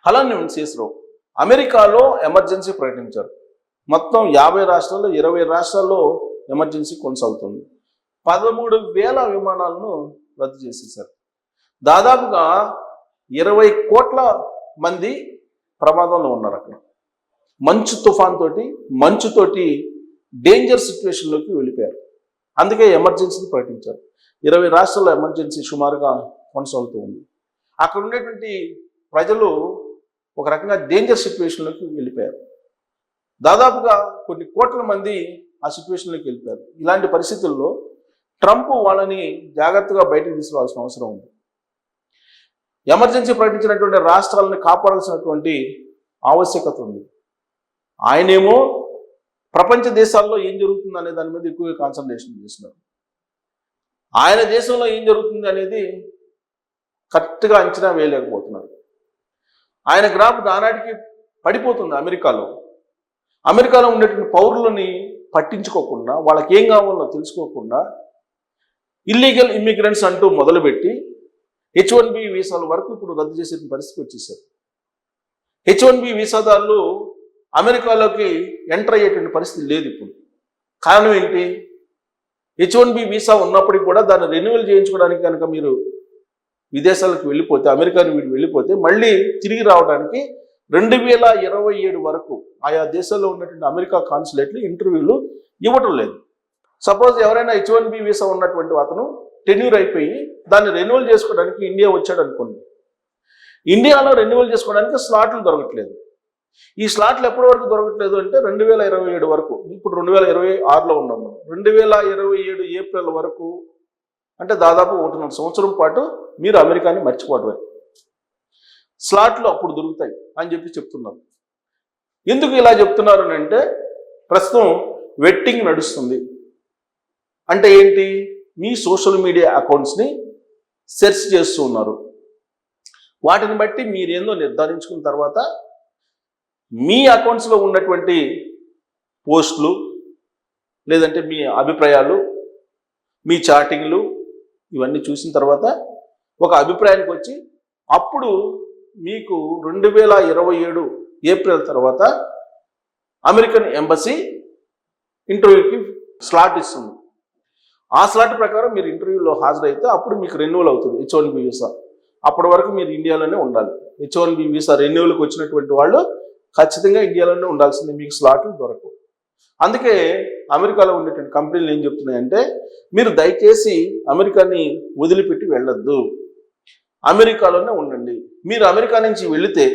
అలానే శేషరావు అమెరికాలో ఎమర్జెన్సీ ప్రకటించారు. మొత్తం 50 రాష్ట్రాల్లో 20 రాష్ట్రాల్లో ఎమర్జెన్సీ కొనసాగుతుంది. 13,000 విమానాలను రద్దు చేసేశారు. దాదాపుగా 20 కోట్ల మంది ప్రమాదంలో ఉన్నారు. అక్కడ మంచుతోటి డేంజర్ సిచ్యువేషన్లోకి వెళ్ళిపోయారు. అందుకే ఎమర్జెన్సీని ప్రకటించారు. 20 రాష్ట్రాల్లో ఎమర్జెన్సీ సుమారుగా కొనసాగుతూ ఉంది. అక్కడ ఉండేటువంటి ప్రజలు ఒక రకంగా డేంజర్ సిచ్యువేషన్లోకి వెళ్ళిపోయారు. దాదాపుగా కొన్ని కోట్ల మంది ఆ సిచ్యువేషన్లోకి వెళ్ళిపోయారు. ఇలాంటి పరిస్థితుల్లో ట్రంప్ వాళ్ళని జాగ్రత్తగా బయటకు తీసుకురావాల్సిన అవసరం ఉంది. ఎమర్జెన్సీ ప్రకటించినటువంటి రాష్ట్రాలను కాపాడాల్సినటువంటి ఆవశ్యకత ఉంది. ఆయనేమో ప్రపంచ దేశాల్లో ఏం జరుగుతుంది అనే దాని మీద ఎక్కువగా కాన్సన్ట్రేషన్ చేస్తున్నారు. ఆయన దేశంలో ఏం జరుగుతుంది అనేది కరెక్ట్గా అంచనా వేయలేకపోతున్నారు. ఆయన గ్రాఫ్ నానాటికి పడిపోతుంది. అమెరికాలో ఉండేటువంటి పౌరులని పట్టించుకోకుండా, వాళ్ళకి ఏం కావాలో తెలుసుకోకుండా ఇల్లీగల్ ఇమ్మిగ్రెంట్స్ అంటూ మొదలుపెట్టి H1B వీసాల వరకు ఇప్పుడు రద్దు చేసే పరిస్థితికి వచ్చేసారు. H1B వీసాదారులు అమెరికాలోకి ఎంటర్ అయ్యేటువంటి పరిస్థితి లేదు ఇప్పుడు. కారణం ఏంటి? H1B వీసా ఉన్నప్పటికీ కూడా దాన్ని రెన్యువల్ చేయించుకోవడానికి కనుక మీరు విదేశాలకు వెళ్ళిపోతే, అమెరికాని వెళ్ళిపోతే మళ్ళీ తిరిగి రావడానికి 2027 వరకు ఆయా దేశాల్లో ఉన్నటువంటి అమెరికా కాన్సులేట్లు ఇంటర్వ్యూలు ఇవ్వటం లేదు. సపోజ్ ఎవరైనా H1B వీసా ఉన్నటువంటి అతను టెన్యూర్ అయిపోయి దాన్ని రెన్యువల్ చేసుకోవడానికి ఇండియా వచ్చాడు అనుకోండి. ఇండియాలో రెన్యువల్ చేసుకోవడానికి స్లాట్లు దొరకట్లేదు. ఈ స్లాట్లు ఎప్పటి వరకు దొరకట్లేదు అంటే 2027 వరకు. ఇప్పుడు 2026లో ఉన్నాము. 2027 ఏప్రిల్ వరకు అంటే దాదాపు 1.5 సంవత్సరం పాటు మీరు అమెరికాని మర్చిపోవడమే. స్లాట్లు అప్పుడు దొరుకుతాయి అని చెప్తున్నారు. ఎందుకు ఇలా చెప్తున్నారు అంటే ప్రస్తుతం వెట్టింగ్ నడుస్తుంది. అంటే ఏంటి? మీ సోషల్ మీడియా అకౌంట్స్ని సెర్చ్ చేస్తూ ఉన్నారు. వాటిని బట్టి మీరేందో నిర్ధారించుకున్న తర్వాత మీ అకౌంట్స్లో ఉన్నటువంటి పోస్టులు, లేదంటే మీ అభిప్రాయాలు, మీ చాటింగ్లు ఇవన్నీ చూసిన తర్వాత ఒక అభిప్రాయానికి వచ్చి అప్పుడు మీకు 2027 ఏప్రిల్ తర్వాత అమెరికన్ ఎంబసీ ఇంటర్వ్యూకి స్లాట్ ఇస్తుంది. ఆ స్లాట్ ప్రకారం మీరు ఇంటర్వ్యూలో హాజరైతే అప్పుడు మీకు రెన్యువల్ అవుతుంది H1B వీసా. అప్పటి వరకు మీరు ఇండియాలోనే ఉండాలి. H1B వీసా రెన్యువల్కి వచ్చినటువంటి వాళ్ళు ఖచ్చితంగా ఇండియాలోనే ఉండాల్సింది. మీకు స్లాట్లు దొరకవు. అందుకే అమెరికాలో ఉండేటువంటి కంపెనీలు ఏం చెప్తున్నాయంటే మీరు దయచేసి అమెరికాని వదిలిపెట్టి వెళ్ళొద్దు, అమెరికాలోనే ఉండండి. మీరు అమెరికా నుంచి వెళితే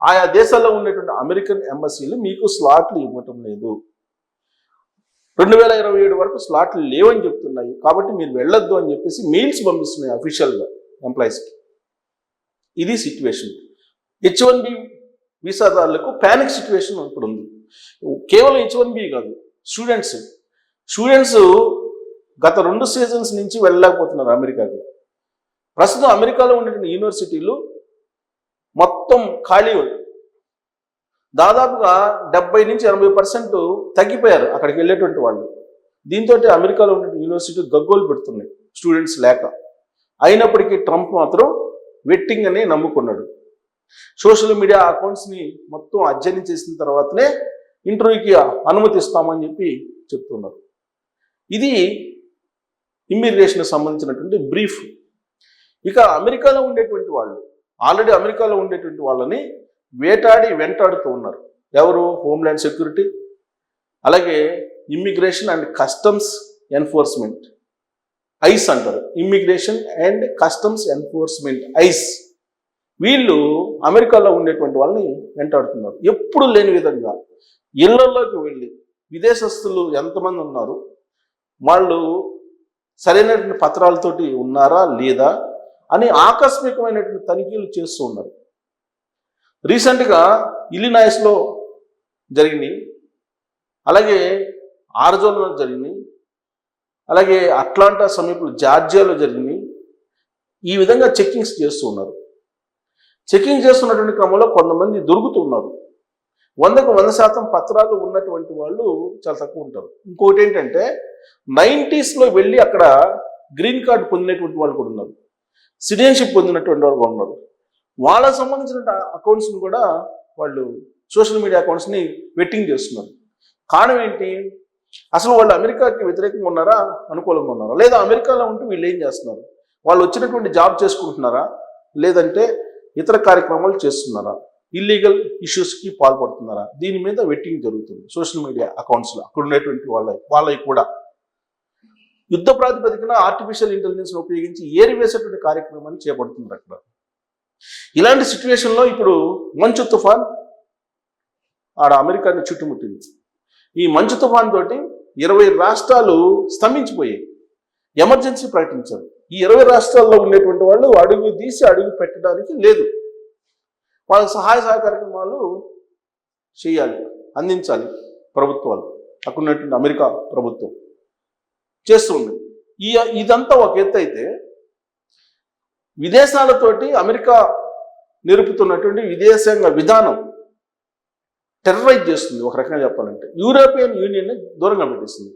ఆయా దేశాల్లో ఉండేటువంటి అమెరికన్ ఎంబసీలు మీకు స్లాట్లు ఇవ్వటం లేదు. 2027 వరకు స్లాట్లు లేవని చెప్తున్నాయి. కాబట్టి మీరు వెళ్ళొద్దు అని చెప్పేసి మెయిల్స్ పంపిస్తున్నాయి అఫీషియల్గా ఎంప్లాయీస్కి. ఇది సిచ్యువేషన్. H1B వీసాదారులకు ప్యానిక్ సిచ్యువేషన్ ఇప్పుడు ఉంది. కేవలం H1B కాదు, స్టూడెంట్స్ గత 2 సీజన్స్ నుంచి వెళ్ళలేకపోతున్నారు అమెరికాకి. ప్రస్తుతం అమెరికాలో ఉన్నటువంటి యూనివర్సిటీలు మొత్తం ఖాళీ. దాదాపుగా 70 నుంచి 80% తగ్గిపోయారు అక్కడికి వెళ్ళేటువంటి వాళ్ళు. దీంతో అమెరికాలో ఉన్న యూనివర్సిటీ గగ్గోలు పెడుతున్నాయి స్టూడెంట్స్ లేక. అయినప్పటికీ ట్రంప్ మాత్రం వెట్టింగ్ అని నమ్ముకున్నాడు. సోషల్ మీడియా అకౌంట్స్ని మొత్తం అధ్యయనం చేసిన తర్వాతనే ఇంటర్వ్యూకి అనుమతిస్తామని చెప్తున్నారు. ఇది ఇమ్మిగ్రేషన్కి సంబంధించినటువంటి బ్రీఫ్. ఇక అమెరికాలో ఉండేటువంటి వాళ్ళు ఆల్రెడీ అమెరికాలో ఉండేటువంటి వాళ్ళని వెంటాడుతూ ఉన్నారు. ఎవరు? హోమ్ల్యాండ్ సెక్యూరిటీ, అలాగే immigration and customs enforcement, ICE అంటారు. Immigration and customs enforcement, ICE. వీళ్ళు అమెరికాలో ఉండేటువంటి వాళ్ళని వెంటాడుతున్నారు. ఎప్పుడు లేని విధంగా ఇళ్లలోకి వెళ్ళి విదేశస్తులు ఎంతమంది ఉన్నారు, వాళ్ళు సరైనటువంటి పత్రాలతోటి ఉన్నారా లేదా అని ఆకస్మికమైనటువంటి తనిఖీలు చేస్తూ ఉన్నారు. రీసెంట్గా ఇలినాయిస్లో జరిగినాయి, అలాగే ఆరిజోనాలో జరిగినాయి, అలాగే అట్లాంటా సమీపంలో జార్జియాలో జరిగినాయి. ఈ విధంగా చెక్కింగ్స్ చేస్తూ ఉన్నారు. చెక్కింగ్ చేస్తున్నటువంటి క్రమంలో కొంతమంది దొరుకుతున్నారు. 100కు 100% పత్రాలు ఉన్నటువంటి వాళ్ళు చాలా తక్కువ ఉంటారు. ఇంకోటి ఏంటంటే 90sలో వెళ్ళి అక్కడ గ్రీన్ కార్డు పొందినటువంటి వాళ్ళు కూడా ఉన్నారు, సిటిజన్షిప్ పొందినటువంటి వాళ్ళు కూడా ఉన్నారు. వాళ్ళకు సంబంధించిన అకౌంట్స్ని కూడా వాళ్ళు సోషల్ మీడియా అకౌంట్స్ని వెట్టింగ్ చేస్తున్నారు. కారణం ఏంటి? అసలు వాళ్ళు అమెరికాకి వ్యతిరేకంగా ఉన్నారా, అనుకూలంగా ఉన్నారా, లేదా అమెరికాలో ఉంటే వీళ్ళు ఏం చేస్తున్నారు, వాళ్ళు వచ్చినటువంటి జాబ్ చేసుకుంటున్నారా, లేదంటే ఇతర కార్యక్రమాలు చేస్తున్నారా, ఇల్లీగల్ ఇష్యూస్కి పాల్పడుతున్నారా, దీని మీద వెట్టింగ్ జరుగుతుంది సోషల్ మీడియా అకౌంట్స్లో. అక్కడ ఉండేటువంటి వాళ్ళవి కూడా యుద్ధ ప్రాతిపదికన ఆర్టిఫిషియల్ ఇంటెలిజెన్స్ను ఉపయోగించి ఏరివేసేటువంటి కార్యక్రమాన్ని చేపడుతున్నారు అక్కడ. ఇలాంటి సిచ్యువేషన్లో ఇప్పుడు మంచు తుఫాన్ ఆడ అమెరికాని చుట్టుముట్టింది. ఈ మంచు తుఫాన్ తోటి 20 రాష్ట్రాలు స్తంభించిపోయాయి, ఎమర్జెన్సీ ప్రకటించారు. ఈ 20 రాష్ట్రాల్లో ఉండేటువంటి వాళ్ళు అడుగు తీసి అడుగు పెట్టడానికి లేదు. వాళ్ళకి సహాయ కార్యక్రమాలు చేయాలి, అందించాలి ప్రభుత్వాలు. అక్కడ ఉన్నటువంటి అమెరికా ప్రభుత్వం చేస్తూ ఉంది. ఇదంతా ఒక ఎత్తు అయితే, విదేశాలతోటి అమెరికా నిలుపుతున్నటువంటి విదేశాంగ విధానం టెర్రరైజ్ చేస్తుంది. ఒక రకంగా చెప్పాలంటే యూరోపియన్ యూనియన్ని దూరంగా పెట్టేస్తుంది.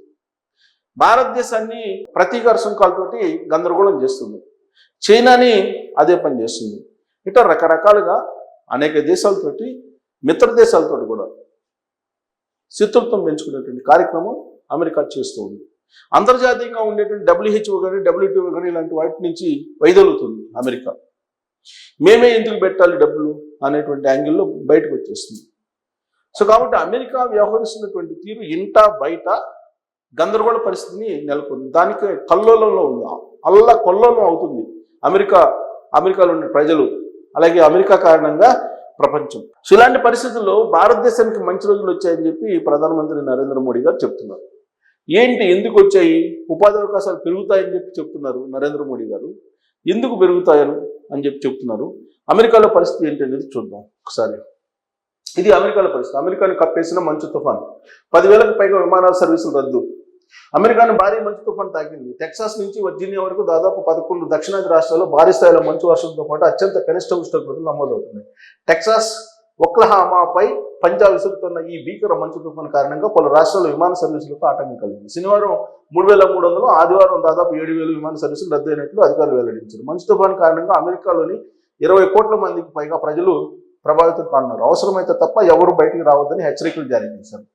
భారతదేశాన్ని ప్రతీకార సుంకాలతోటి గందరగోళం చేస్తుంది. చైనాని అదే పని చేస్తుంది. ఇట్లా రకరకాలుగా అనేక దేశాలతోటి, మిత్ర దేశాలతోటి కూడా శత్రుత్వం పెంచుకునేటువంటి కార్యక్రమం అమెరికా చేస్తూ ఉంది. అంతర్జాతీయంగా ఉండేటువంటి WHO కానీ WTO కానీ ఇలాంటి వాటి నుంచి వైదొలుగుతుంది అమెరికా. మేమే ఎందుకు పెట్టాలి డబ్బులు అనేటువంటి యాంగిల్లో బయటకు వచ్చేస్తుంది. సో కాబట్టి అమెరికా వ్యవహరిస్తున్నటువంటి తీరు ఇంట బయట గందరగోళ పరిస్థితిని నెలకొంది. దానికి కల్లోలంలో ఉంది, కొల్లోలం అవుతుంది అమెరికాలో ఉండే ప్రజలు, అలాగే అమెరికా కారణంగా ప్రపంచం. సో ఇలాంటి పరిస్థితుల్లో భారతదేశానికి మంచి రోజులు వచ్చాయని చెప్పి ప్రధానమంత్రి నరేంద్ర మోడీ గారు చెప్తున్నారు. ఏంటి, ఎందుకు వచ్చాయి? ఉపాధి అవకాశాలు పెరుగుతాయని చెప్పి చెప్తున్నారు నరేంద్ర మోడీ గారు. ఎందుకు పెరుగుతాయని అని చెప్పి చెప్తున్నారు. అమెరికాలో పరిస్థితి ఏంటి అనేది చూద్దాం ఒకసారి. ఇది అమెరికాలో పరిస్థితి. అమెరికాని కప్పేసిన మంచు తుఫాన్, 10,000కు పైగా విమానాల సర్వీసులు రద్దు. అమెరికాను భారీ మంచు తుఫాన్ తాకింది. టెక్సాస్ నుంచి వర్జీనియా వరకు దాదాపు 11 దక్షిణాది రాష్ట్రాల్లో భారీ స్థాయిలో మంచు వర్షంతో పాటు అత్యంత కనిష్ట ఉష్ణోగ్రతలు నమోదవుతున్నాయి. టెక్సాస్, ఒక్లహామాపై పంజాబ్ విసురుతున్న ఈ భీకర మంచు తుఫాన్ కారణంగా పలు రాష్ట్రాల విమాన సర్వీసులకు ఆటంకం కలిగింది. శనివారం 3,300, ఆదివారం దాదాపు 7,000 విమాన సర్వీసులు రద్దయినట్లు అధికారులు వెల్లడించారు. మంచు తుఫాన్ కారణంగా అమెరికాలోని 20 కోట్ల మందికి పైగా ప్రజలు ప్రభావితం కానున్నారు. అవసరమైతే తప్ప ఎవరు బయటికి రావద్దని హెచ్చరికలు జారీ చేశారు.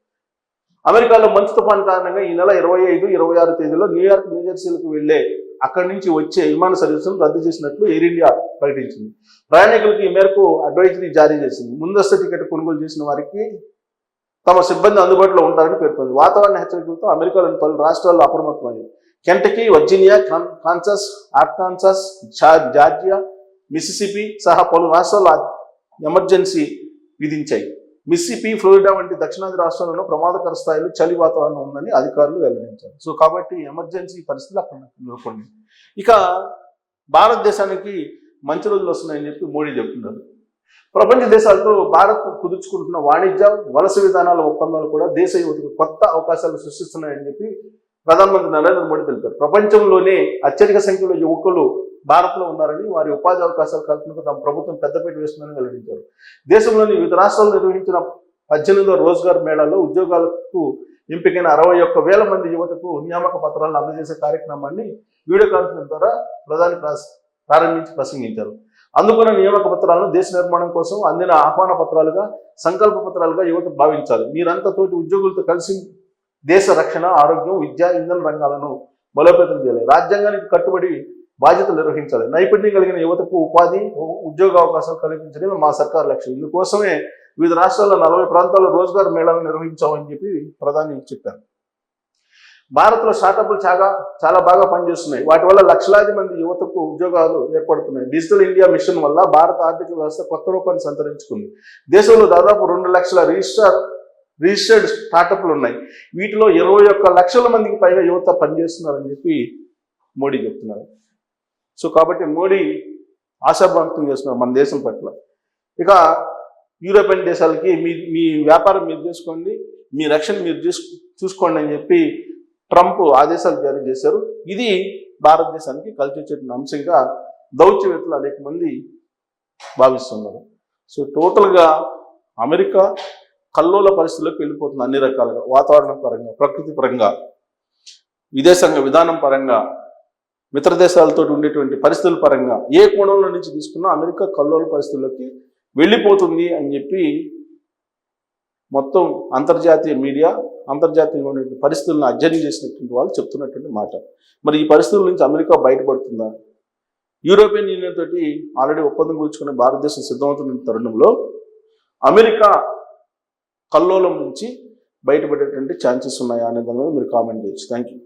అమెరికాలో మంచు తుఫాన్ కారణంగా ఈ నెల 25, 26 తేదీలో న్యూయార్క్, న్యూజెర్సీలకు వెళ్లే అక్కడి నుంచి వచ్చే విమాన సర్వీసులను రద్దు చేసినట్లు ఎయిర్ ఇండియా ప్రకటించింది. ప్రయాణికులకు ఈ మేరకు అడ్వైజరీ జారీ చేసింది. ముందస్తు టికెట్ కొనుగోలు చేసిన వారికి తమ సిబ్బంది అందుబాటులో ఉంటారని పేర్కొంది. వాతావరణ హెచ్చరికలతో అమెరికాలోని పలు రాష్ట్రాల్లో అప్రమత్తమయ్యాయి. Kentucky, Virginia, Kansas, Arkansas, Georgia, Mississippi సహా పలు రాష్ట్రాల్లో ఎమర్జెన్సీ విధించాయి. మిసిసిపి, ఫ్లోరిడా వంటి దక్షిణాది రాష్ట్రాలలో ప్రమాదకర స్థాయిలో చలి వాతావరణం ఉందని అధికారులు వెల్లడించారు. సో కాబట్టి ఎమర్జెన్సీ పరిస్థితులు అక్కడ నెలకొంది. ఇక భారతదేశానికి మంచి రోజులు వస్తున్నాయని చెప్పి మోడీ చెప్తున్నారు. ప్రపంచ దేశాలతో భారత్ కుదుర్చుకుంటున్న వాణిజ్య, వలస విధానాల ఒప్పందాలు కూడా దేశ యువతకు కొత్త అవకాశాలు సృష్టిస్తున్నాయని చెప్పి ప్రధానమంత్రి నరేంద్ర మోడీ తెలిపారు. ప్రపంచంలోనే అత్యధిక సంఖ్యలో యువకులు భారత్లో ఉన్నారని, వారి ఉపాధి అవకాశాల కల్పనకు తమ ప్రభుత్వం పెద్దపీట వేస్తుందని వెల్లడించారు. దేశంలోని వివిధ రాష్ట్రాల్లో నిర్వహించిన 18వ రోజ్గార్ మేళాలో ఉద్యోగాలకు ఎంపికైన 61,000 మంది యువతకు నియామక పత్రాలను అందజేసే కార్యక్రమాన్ని వీడియో కాన్ఫరెన్స్ ద్వారా ప్రధాని ప్రారంభించి ప్రసంగించారు. అందుకున్న నియామక పత్రాలను దేశ నిర్మాణం కోసం అందిన ఆహ్వాన పత్రాలుగా, సంకల్ప పత్రాలుగా యువత భావించాలి. మీరంతా తోటి ఉద్యోగులతో కలిసి దేశ రక్షణ, ఆరోగ్యం, విద్య, ఇంధన రంగాలను బలోపేతం చేయాలి. రాజ్యాంగానికి కట్టుబడి బాధ్యతలు నిర్వహించాలి. నైపుణ్యం కలిగిన యువతకు ఉపాధి, ఉద్యోగ అవకాశాలు కల్పించడమే మా సర్కారు లక్ష్యం. ఇందుకోసమే వివిధ రాష్ట్రాల్లో 40 ప్రాంతాల్లో రోజ్గార్ మేళాలను నిర్వహించామని చెప్పి ప్రధాని చెప్పారు. భారత్లో స్టార్టప్లు చాలా బాగా పనిచేస్తున్నాయి. వాటి వల్ల లక్షలాది మంది యువతకు ఉద్యోగాలు ఏర్పడుతున్నాయి. డిజిటల్ ఇండియా మిషన్ వల్ల భారత ఆర్థిక వ్యవస్థ కొత్త రూపాన్ని సంతరించుకుంది. దేశంలో దాదాపు 2 లక్షల రిజిస్టర్డ్ స్టార్టప్లు ఉన్నాయి. వీటిలో 21 లక్షల మందికి పైగా యువత పనిచేస్తున్నారని చెప్పి మోడీ చెప్తున్నారు. సో కాబట్టి మోడీ ఆశాభాంతం చేస్తున్నారు మన దేశం పట్ల. ఇక యూరోపియన్ దేశాలకి మీ వ్యాపారం మీరు చేసుకోండి, మీ రక్షణ మీరు చూసుకోండి అని చెప్పి ట్రంప్ ఆదేశాలు జారీ చేశారు. ఇది భారతదేశానికి కలిసి వచ్చేటువంటి అంశంగా దౌత్యవేత్తలు అనేక మంది భావిస్తున్నారు. సో టోటల్గా అమెరికా కల్లోల పరిస్థితుల్లోకి వెళ్ళిపోతుంది. అన్ని రకాలుగా, వాతావరణ పరంగా, ప్రకృతి పరంగా, విదేశాంగ విధానం పరంగా మిత్ర దేశాలతో ఉండేటువంటి పరిస్థితుల పరంగా ఏ కోణంలో నుంచి తీసుకున్నా అమెరికా కల్లోల పరిస్థితుల్లోకి వెళ్ళిపోతుంది అని చెప్పి మొత్తం అంతర్జాతీయ మీడియా, అంతర్జాతీయంగా ఉన్నటువంటి పరిస్థితులను అధ్యయనం చేసినటువంటి వాళ్ళు చెప్తున్నటువంటి మాట. మరి ఈ పరిస్థితుల నుంచి అమెరికా బయటపడుతుందా? యూరోపియన్ యూనియన్ తోటి ఆల్రెడీ ఒప్పందం కూర్చుకునే భారతదేశం సిద్ధమవుతున్న తరుణంలో అమెరికా కల్లోలం నుంచి బయటపడేటువంటి ఛాన్సెస్ ఉన్నాయా అనే దాని మీద మీరు కామెంట్ చేయొచ్చు. Thank you.